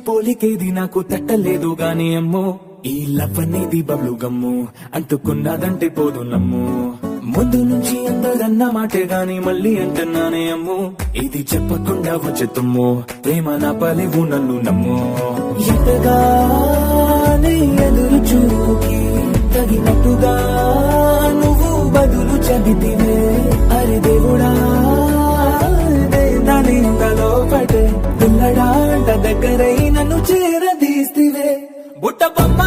పోలికేది నాకు తట్టలేదు గాని అమ్మో ఈ లవ్ అనేది బబ్లు గమ్ము అంటుకున్నదంటే పోదు నమ్ము ముందు నుంచి అందరన్న మాటే గాని మళ్ళీ అంటున్నానే అమ్ము ఇది చెప్పకుండా వచ్చే తుమ్ము ప్రేమ నా పలివు నన్ను నమ్ము ఎంతగానే ఎదురు చూకి తగినట్టుగా నువ్వు బదులు చెబితివే అరే దేవుడా దానింతలో పడే పిల్లడాంట దగ్గరై నన్ను చేరదీస్తివే బుట్ట బొమ్మ